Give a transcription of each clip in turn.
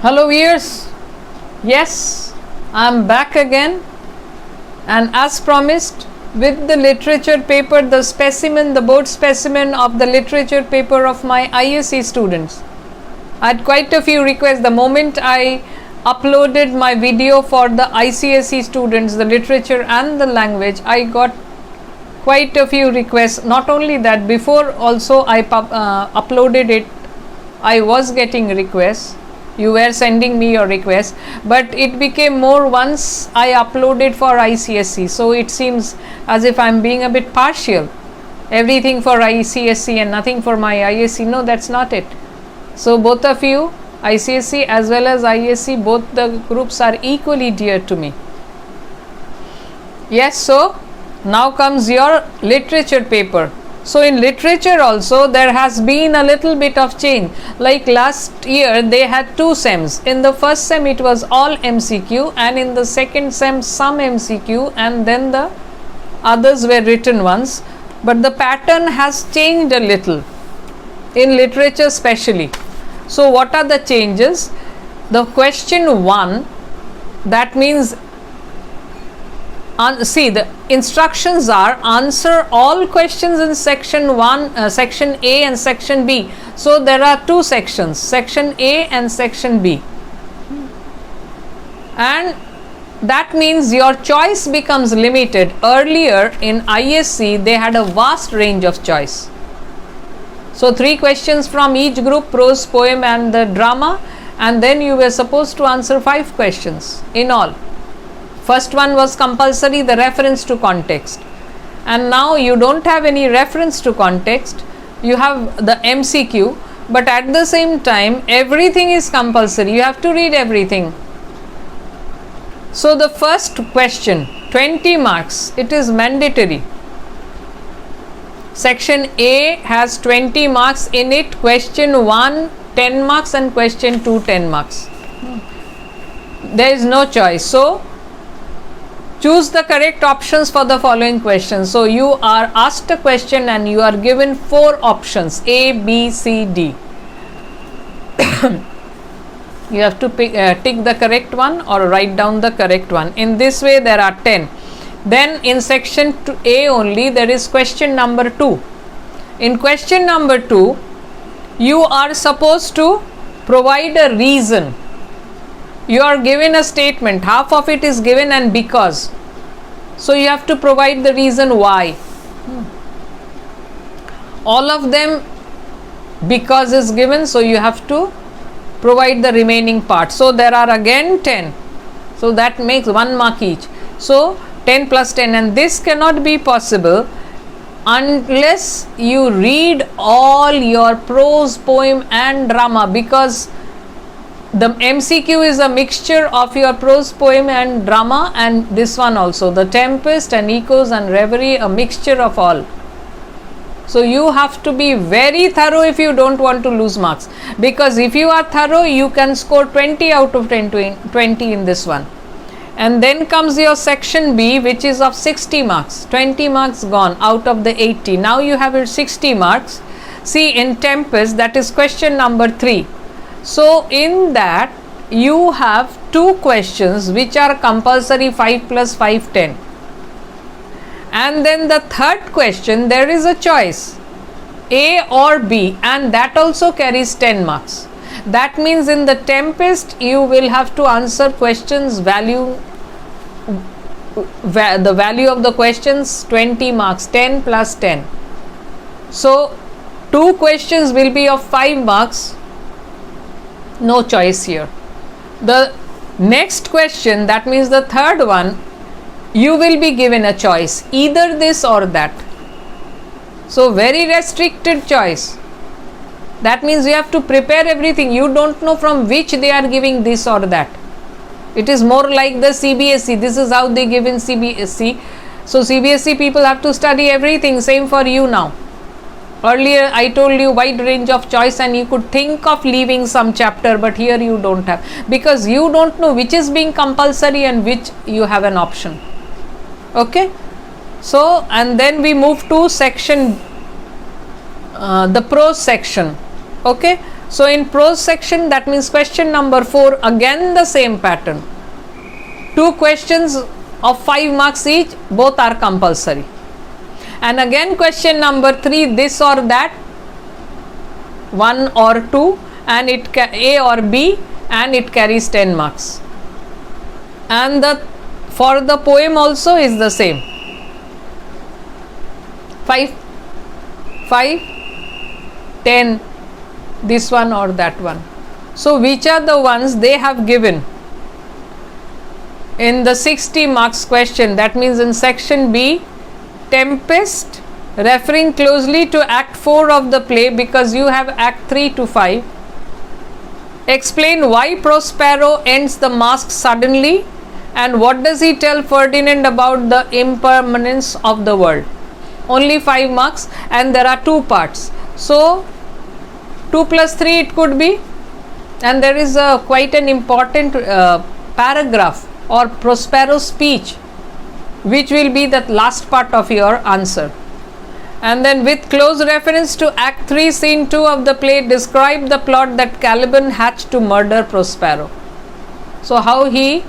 Hello viewers, yes, I am back again, and as promised with the literature paper, the specimen, the board specimen of the literature paper of my ISC students. I had quite a few requests the moment I uploaded my video for the ICSE students, the literature and the language. I got quite a few requests. Not only that, before also I uploaded it, I was getting requests. You were sending me your requests, but it became more once I uploaded for ICSE. So it seems as if I am being a bit partial. Everything for ICSE and nothing for my ISC. No, that's not it. So both of you, ICSE as well as ISC, both the groups are equally dear to me. Yes, so now comes your literature paper. So in literature also there has been a little bit of change. Like last year they had two sems. In the first sem it was all MCQ, and in the second sem some MCQ, and then the others were written ones. But the pattern has changed a little in literature especially. So what are the changes? The question 1, that means see, the instructions are answer all questions in section 1, section A and section B. So there are two sections, section A and section B, and that means your choice becomes limited. Earlier in ISC they had a vast range of choice. So 3 questions from each group, prose, poem and the drama, and then you were supposed to answer 5 questions in all. First one was compulsory, the reference to context, and now you don't have any reference to context, you have the MCQ, but at the same time everything is compulsory, you have to read everything. So the first question, 20 marks, it is mandatory. Section A has 20 marks in it, question 1 10 marks and question 2 10 marks. There is no choice. So choose the correct options for the following questions. So you are asked a question and you are given 4 options, A, B, C, D. You have to tick the correct one or write down the correct one. In this way there are 10. Then in section A only there is question number 2. In question number 2 you are supposed to provide a reason. You are given a statement, half of it is given and because. So you have to provide the reason why. All of them because is given, so you have to provide the remaining part. So there are again 10. So that makes 1 mark each. So 10 plus 10, and this cannot be possible unless you read all your prose, poem and drama, because the MCQ is a mixture of your prose, poem and drama, and this one also, the Tempest and Echoes and Reverie, a mixture of all. So you have to be very thorough if you don't want to lose marks, because if you are thorough you can score 20 out of 20 in this one. And then comes your section B, which is of 60 marks, 20 marks gone out of the 80. Now you have your 60 marks. See, in Tempest, that is question number 3. So in that you have 2 questions which are compulsory, 5 plus 5 10, and then the third question there is a choice, A or B, and that also carries 10 marks. That means in the Tempest you will have to answer questions the value of the questions 20 marks, 10 plus 10. So 2 questions will be of 5 marks. No choice here. The next question, that means the third one, you will be given a choice, either this or that. So very restricted choice. That means you have to prepare everything. You don't know from which they are giving this or that. It is more like the CBSE. This is how they give in CBSE. So CBSE people have to study everything. Same for you now. Earlier I told you wide range of choice and you could think of leaving some chapter, but here you don't have, because you don't know which is being compulsory and which you have an option. Okay. So and then we move to section the prose section. Okay. So in prose section, that means question number 4, again the same pattern. 2 questions of 5 marks each, both are compulsory. And again question number 3, this or that, 1 or 2, and it A or B, and it carries 10 marks. And for the poem also is the same. 5, 10, this one or that one. So which are the ones they have given in the 60 marks question? That means in section B, Tempest, referring closely to act 4 of the play, because you have act 3 to 5. Explain why Prospero ends the masque suddenly, and what does he tell Ferdinand about the impermanence of the world. Only 5 marks, and there are 2 parts. So 2 plus 3 it could be, and there is quite an important paragraph or Prospero speech, which will be the last part of your answer. And then with close reference to Act 3, Scene 2 of the play, describe the plot that Caliban hatched to murder Prospero. So how he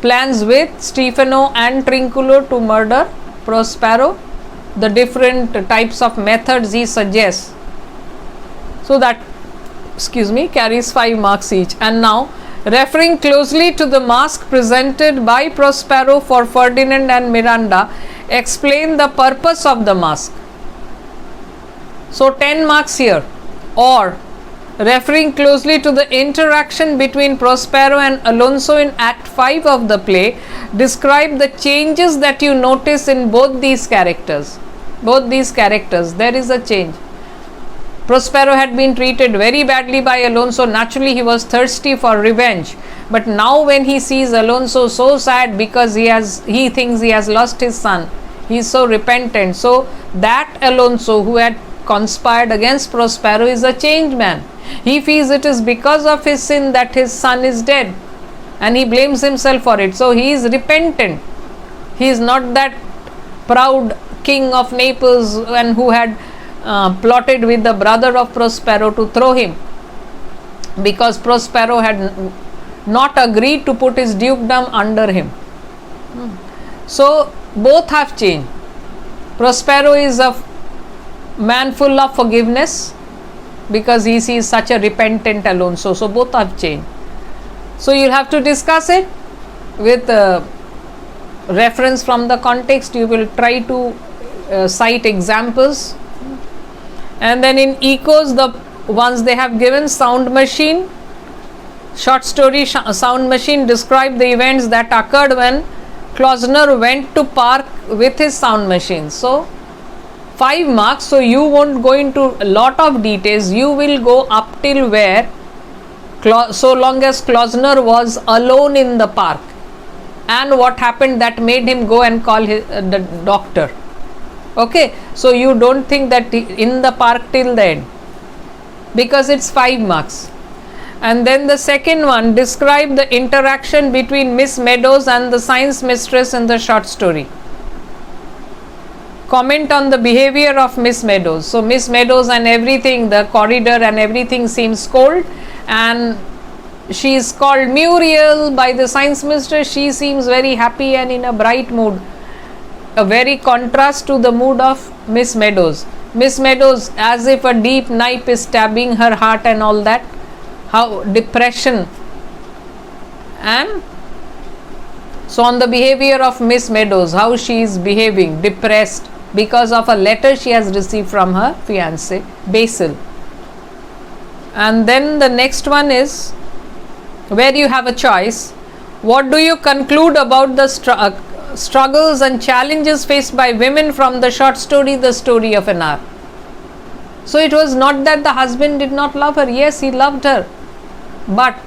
plans with Stefano and Trinculo to murder Prospero, the different types of methods he suggests. So that, carries 5 marks each. And now, referring closely to the masque presented by Prospero for Ferdinand and Miranda, explain the purpose of the masque. So 10 marks here. Or referring closely to the interaction between Prospero and Alonso in Act 5 of the play, describe the changes that you notice in both these characters. There is a change. Prospero had been treated very badly by Alonso. Naturally, he was thirsty for revenge. But now when he sees Alonso so sad because he thinks he has lost his son, he is so repentant. So that Alonso who had conspired against Prospero is a changed man. He feels it is because of his sin that his son is dead, and he blames himself for it. So he is repentant. He is not that proud king of Naples and who had plotted with the brother of Prospero to throw him, because Prospero had not agreed to put his dukedom under him. So both have changed. Prospero is a man full of forgiveness because he sees such a repentant Alonso. So both have changed. So you'll have to discuss it with reference from the context. You will try to cite examples. And then in echoes, the ones they have given, Sound Machine, short story Sound Machine, describe the events that occurred when Klausner went to park with his sound machine. So 5 marks, so you won't go into a lot of details. You will go up till where, so long as Klausner was alone in the park, and what happened that made him go and call the doctor. Okay, so you don't think that in the park till the end, because it's 5 marks. And then the second one, describe the interaction between Miss Meadows and the science mistress in the short story. Comment on the behavior of Miss Meadows. So Miss Meadows and everything, the corridor and everything seems cold, and she is called Muriel by the science mistress. She seems very happy and in a bright mood. A very contrast to the mood of Miss Meadows. Miss Meadows, as if a deep knife is stabbing her heart and all that. How depression. And so on the behavior of Miss Meadows, how she is behaving, depressed because of a letter she has received from her fiancé Basil. And then the next one is where you have a choice. What do you conclude about the struggles and challenges faced by women from the short story, The Story of an Hour? So it was not that the husband did not love her. Yes, he loved her, but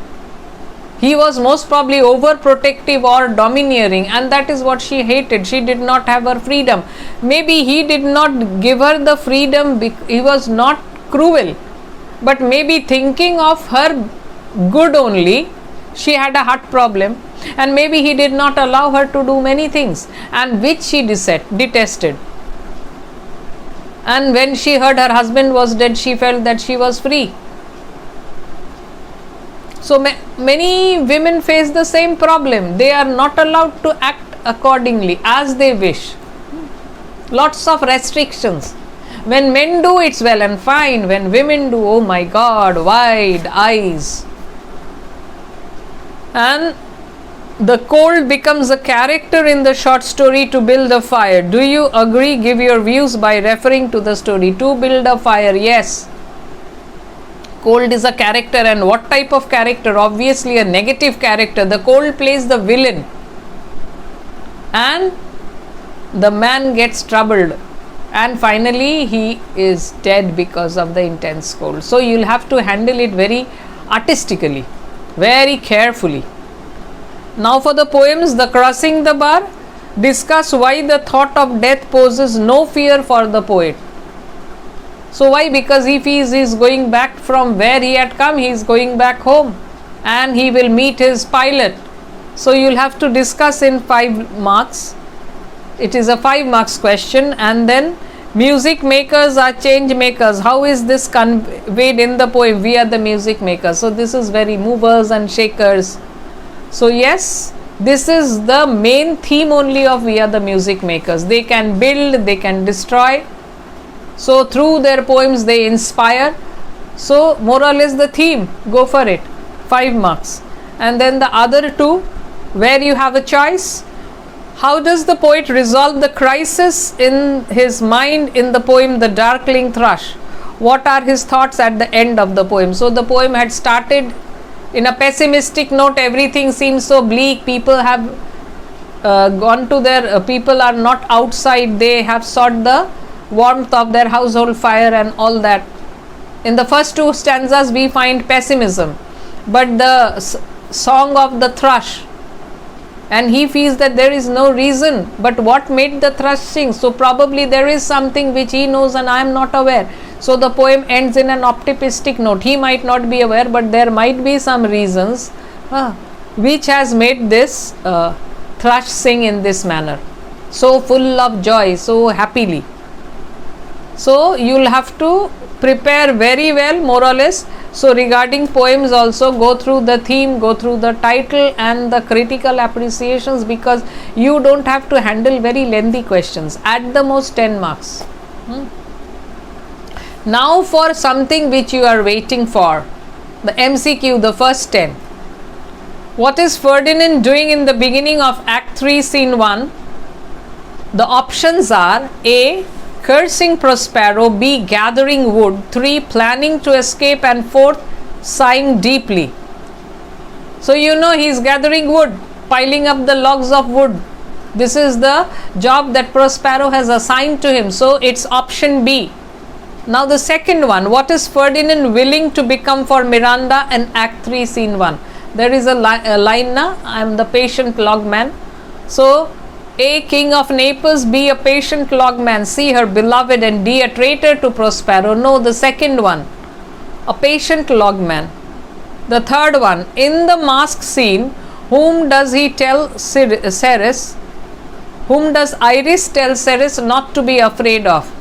he was most probably overprotective or domineering, and that is what she hated. She did not have her freedom. Maybe he did not give her the freedom, he was not cruel, but maybe thinking of her good only, she had a heart problem, and maybe he did not allow her to do many things, and which she detested. And when she heard her husband was dead, she felt that she was free. So many women face the same problem. They are not allowed to act accordingly as they wish. Lots of restrictions. When men do, it's well and fine. When women do, oh my God, wide eyes. And the cold becomes a character in the short story to build a fire. Do you agree? Give your views by referring to the story. To build a fire, yes. Cold is a character, and what type of character? Obviously a negative character. The cold plays the villain. And the man gets troubled. And finally he is dead because of the intense cold. So you'll have to handle it very artistically, very carefully. Now for the poems, the crossing the bar, discuss why the thought of death poses no fear for the poet. So why? Because if he is going back from where he had come, he is going back home and he will meet his pilot. So you'll have to discuss in 5 marks. It is a 5 marks question. And then music makers are change makers. How is this conveyed in the poem? We are the music makers. So this is very movers and shakers. So yes, this is the main theme only of we are the music makers. They can build, they can destroy. So through their poems they inspire. So more or less the theme, go for it, 5 marks. And then the other 2 where you have a choice. How does the poet resolve the crisis in his mind in the poem The Darkling Thrush? What are his thoughts at the end of the poem? So the poem had started in a pessimistic note, everything seems so bleak, people have gone to their, people are not outside, they have sought the warmth of their household fire and all that. In the first 2 stanzas we find pessimism, but the song of the thrush, and he feels that there is no reason, but what made the thrush sing? So probably there is something which he knows and I am not aware. So the poem ends in an optimistic note. He might not be aware, but there might be some reasons which has made this thrush sing in this manner, so full of joy, so happily. So you'll have to prepare very well, more or less. So regarding poems also, go through the theme, go through the title and the critical appreciations, because you don't have to handle very lengthy questions, at the most 10 marks. Now for something which you are waiting for, the MCQ, the first 10. What is Ferdinand doing in the beginning of Act 3, Scene 1? The options are A. Cursing Prospero, B. Gathering wood, 3. Planning to escape, and 4. Sighing deeply. So you know he is gathering wood, piling up the logs of wood. This is the job that Prospero has assigned to him. So it's option B. Now the second one, what is Ferdinand willing to become for Miranda in Act 3, Scene 1? There is a line now, I am the patient logman. So A. King of Naples, B. a patient logman, C. her beloved, and D. a traitor to Prospero. No, the second one, a patient logman. The third one, in the mask scene, whom does he tell Ceres? Whom does Iris tell Ceres not to be afraid of?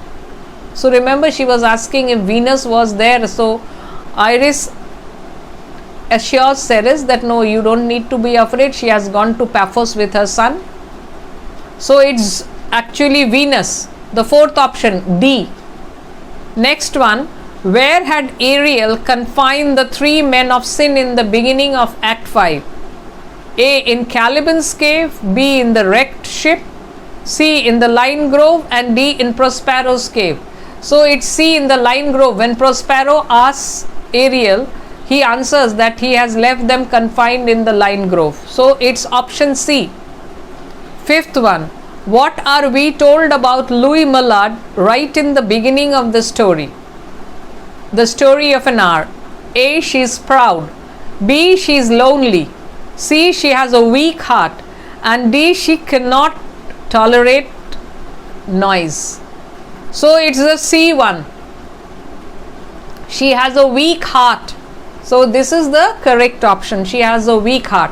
So remember, she was asking if Venus was there. So Iris assures Ceres that no, you don't need to be afraid. She has gone to Paphos with her son. So it's actually Venus. The fourth option, D. Next one, where had Ariel confined the 3 men of sin in the beginning of Act 5? A. in Caliban's cave, B. in the wrecked ship, C. in the lime grove, and D. in Prospero's cave. So it's C, in the lime grove. When Prospero asks Ariel, he answers that he has left them confined in the lime grove. So it's option C. Fifth one, what are we told about Louis Mallard right in the beginning of the story? The story of an hour. A. she is proud, B. she is lonely, C. she has a weak heart, and D. she cannot tolerate noise. So it's the C one. She has a weak heart. So this is the correct option. She has a weak heart.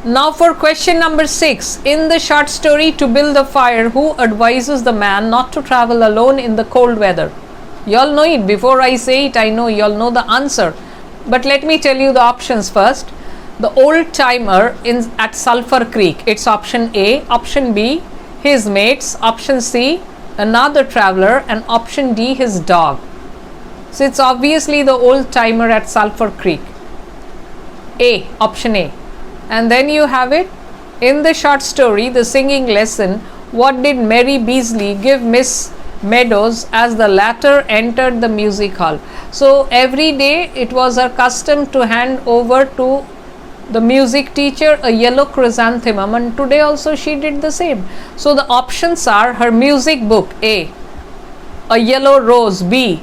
Now for question number 6. In the short story To Build a Fire, who advises the man not to travel alone in the cold weather? You all know it. Before I say it, I know you all know the answer. But let me tell you the options first. The old timer at Sulphur Creek, it's option A. Option B, his mates. Option C, another traveler. And option D, his dog. So it's obviously the old timer at Sulphur Creek. A, option A. And then you have it in the short story, The Singing Lesson. What did Mary Beasley give Miss Meadows as the latter entered the music hall? So every day it was her custom to hand over to the music teacher a yellow chrysanthemum, and today also she did the same. So the options are her music book, A, a yellow rose, B,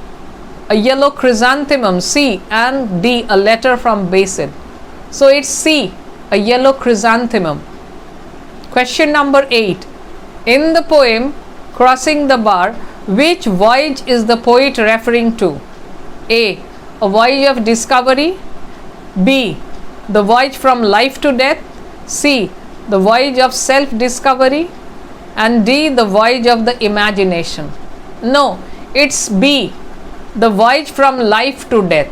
a yellow chrysanthemum, C, and D, a letter from Basin. So it's C, a yellow chrysanthemum. Question number 8. In the poem Crossing the Bar, which voyage is the poet referring to? A, a voyage of discovery. B, the voyage from life to death. C, the voyage of self-discovery. And D, the voyage of the imagination. No, it's B, the voyage from life to death.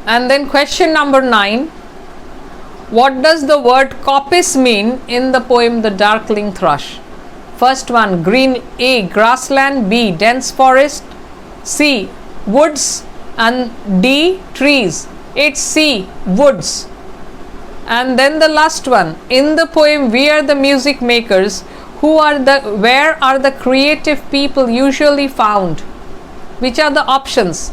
And then question number 9. What does the word coppice mean in the poem The Darkling Thrush? First one, green. A, grassland. B, dense forest. C, woods. And D, trees. It's C, woods. And then the last one, in the poem We Are the Music Makers, where are the creative people usually found? Which are the options?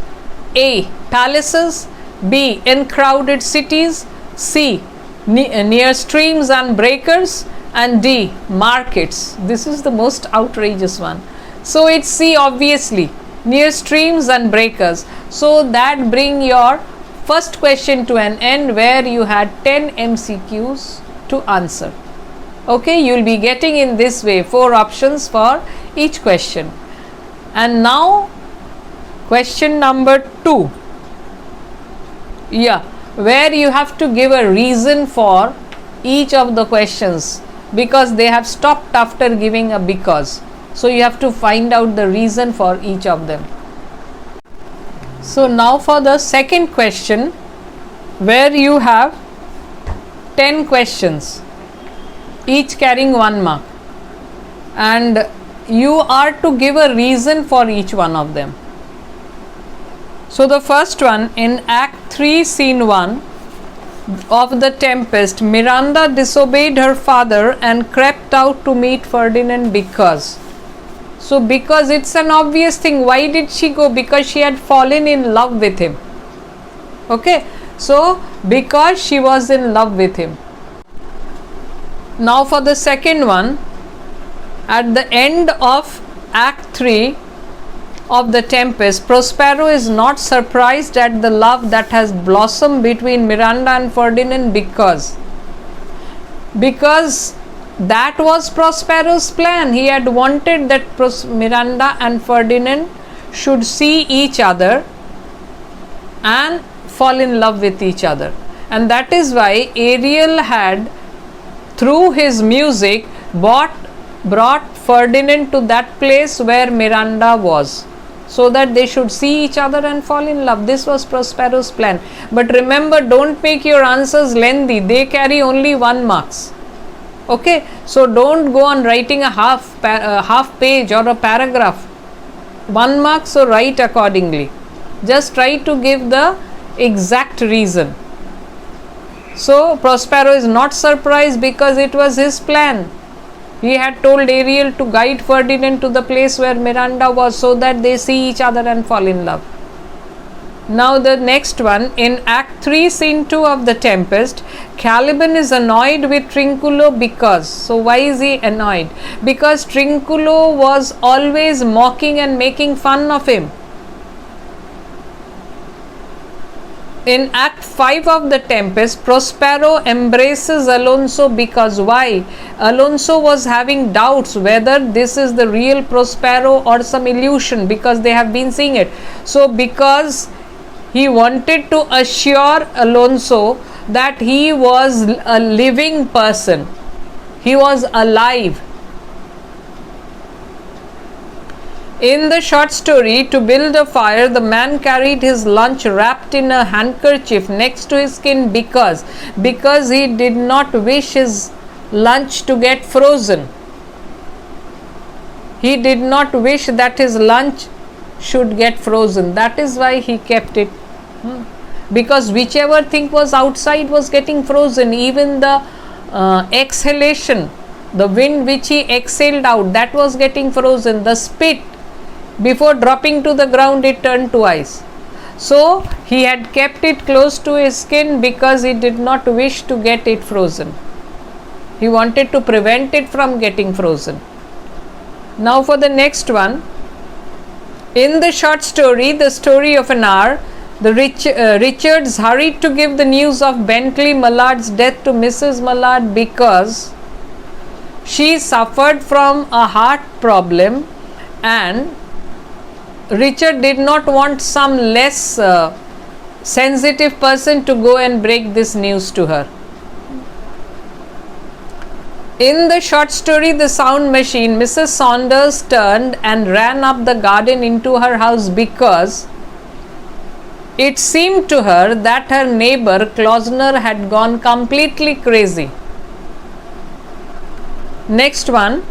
A, palaces. B, in crowded cities. C, near streams and breakers. And D, markets. This is the most outrageous one. So it's C, obviously, near streams and breakers. So that bring your first question to an end, where you had 10 MCQs to answer. Okay, you will be getting in this way 4 options for each question. And now question number 2. Yeah, where you have to give a reason for each of the questions, because they have stopped after giving a because. So you have to find out the reason for each of them. So now for the second question, where you have 10 questions, each carrying 1 mark, and you are to give a reason for each one of them. So the first one, in Act 3, Scene 1 of the Tempest, Miranda disobeyed her father and crept out to meet Ferdinand because. So because it's an obvious thing. Why did she go? Because she had fallen in love with him. Okay, so because she was in love with him. Now for the second one, at the end of Act 3 of the Tempest, Prospero is not surprised at the love that has blossomed between Miranda and Ferdinand because that was Prospero's plan. He had wanted that Miranda and Ferdinand should see each other and fall in love with each other. And that is why Ariel had, through his music, brought Ferdinand to that place where Miranda was, so that they should see each other and fall in love. This was Prospero's plan. But remember, don't make your answers lengthy. They carry only 1 marks. Okay, so don't go on writing a half page or a paragraph. 1 mark, so write accordingly. Just try to give the exact reason. So Prospero is not surprised because it was his plan. He had told Ariel to guide Ferdinand to the place where Miranda was, so that they see each other and fall in love. Now the next one, in Act 3, Scene 2 of the Tempest, Caliban is annoyed with Trinculo because. So why is he annoyed? Because Trinculo was always mocking and making fun of him. In Act 5 of the Tempest, Prospero embraces Alonso because why? Alonso was having doubts whether this is the real Prospero or some illusion, because they have been seeing it. So because he wanted to assure Alonso that he was a living person, he was alive. In the short story, to build a fire, the man carried his lunch wrapped in a handkerchief next to his skin because he did not wish his lunch to get frozen. He did not wish that his lunch should get frozen. That is why he kept it. Because whichever thing was outside was getting frozen, even the exhalation, the wind which he exhaled out, that was getting frozen. The spit, before dropping to the ground, it turned to ice. So he had kept it close to his skin because he did not wish to get it frozen. He wanted to prevent it from getting frozen. Now for the next one. In the short story, The Story of an Hour, the Richards hurried to give the news of Bentley Mallard's death to Mrs. Mallard because she suffered from a heart problem, and Richard did not want some less sensitive person to go and break this news to her. In the short story, The Sound Machine, Mrs. Saunders turned and ran up the garden into her house because it seemed to her that her neighbor Klausner had gone completely crazy. Next one.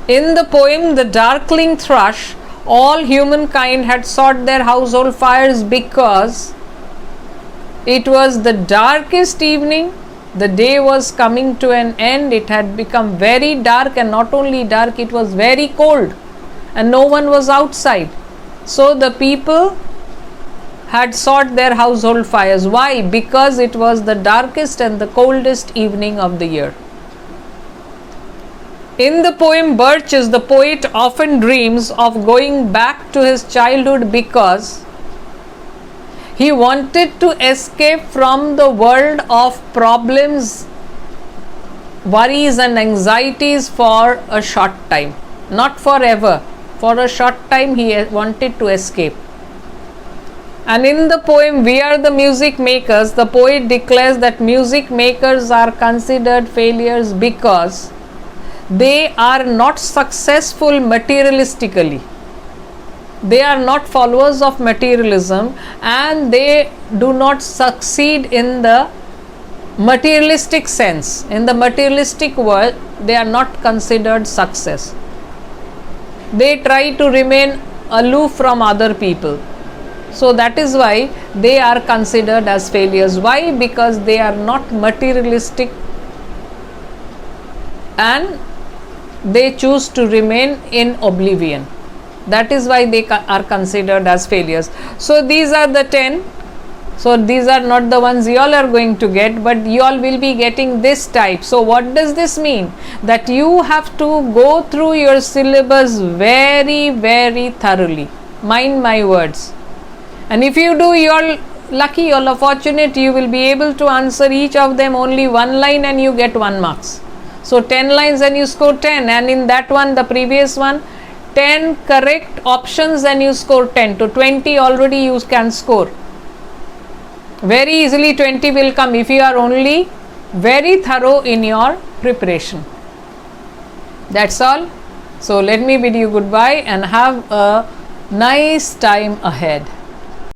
In the poem The Darkling Thrush, all humankind had sought their household fires because it was the darkest evening. The day was coming to an end. It had become very dark, and not only dark, it was very cold, and no one was outside. So the people had sought their household fires. Why? Because it was the darkest and the coldest evening of the year. In the poem Birches, the poet often dreams of going back to his childhood because he wanted to escape from the world of problems, worries and anxieties for a short time. Not forever. For a short time he wanted to escape. And in the poem We Are the Music Makers, the poet declares that music makers are considered failures because they are not successful materialistically. They are not followers of materialism, and they do not succeed in the materialistic sense. In the materialistic world, they are not considered success. They try to remain aloof from other people. So that is why they are considered as failures. Why? Because they are not materialistic and they choose to remain in oblivion. That is why they are considered as failures. So these are the 10. So these are not the ones you all are going to get, but you all will be getting this type. So what does this mean? That you have to go through your syllabus very, very thoroughly. Mind my words. And if you do, you all lucky, you all are fortunate, you will be able to answer each of them only one line and you get 1 marks. So 10 lines and you score 10, and in that one, the previous one, 10 correct options and you score 10. To 20 already you can score. Very easily 20 will come if you are only very thorough in your preparation. That's all. So let me bid you goodbye and have a nice time ahead.